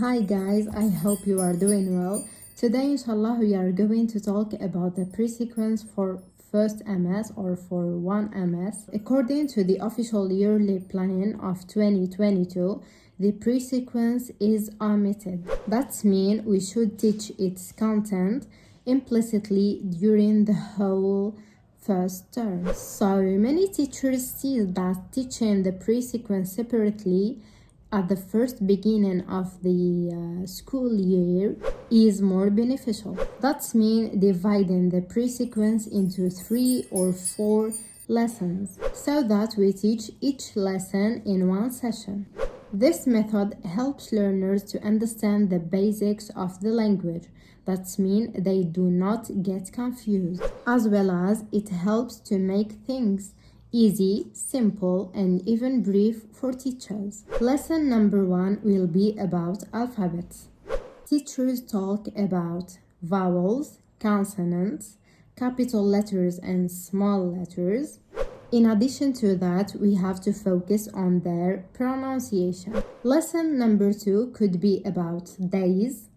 Hi guys, I hope you are doing well. Today inshallah we are going to talk about the pre-sequence for first MS or for 1MS. According to the official yearly planning of 2022, the pre-sequence is omitted. That means we should teach its content implicitly during the whole first term. So many teachers see that teaching the pre-sequence separately at the first beginning of the school year is more beneficial. That means dividing the pre-sequence into 3 or 4 lessons so that we teach each lesson in one session. This method helps learners to understand the basics of the language. That means they do not get confused, as well as it helps to make things easy, simple, and even brief for teachers. Lesson number 1 will be about alphabets. Teachers talk about vowels, consonants, capital letters and small letters. In addition to that, we have to focus on their pronunciation. Lesson number 2 could be about days,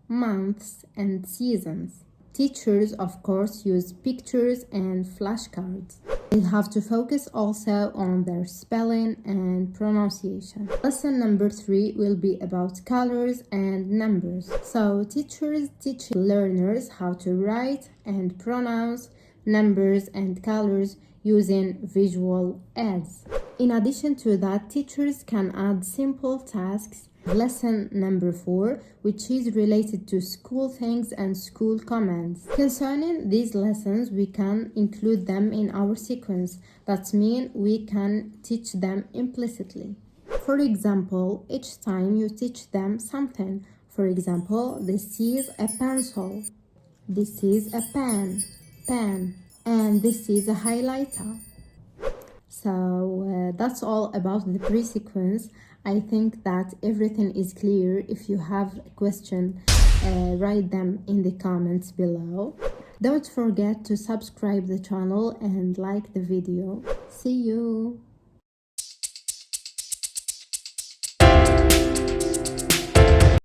months, and seasons. Teachers, of course, use pictures and flashcards. We have to focus also on their spelling and pronunciation. Lesson number 3 will be about colors and numbers. So teachers teach learners how to write and pronounce numbers and colors using visual aids. In addition to that, teachers can add simple tasks. Lesson number 4, which is related to school things and school commands. Concerning these lessons, we can include them in our sequence. That means we can teach them implicitly. For example, each time you teach them something. For example, this is a pencil. This is a pen. And this is a highlighter. So that's all about the pre-sequence. I think that everything is clear. If you have a question, write them in the comments below. Don't forget to subscribe the channel and like the video. See you!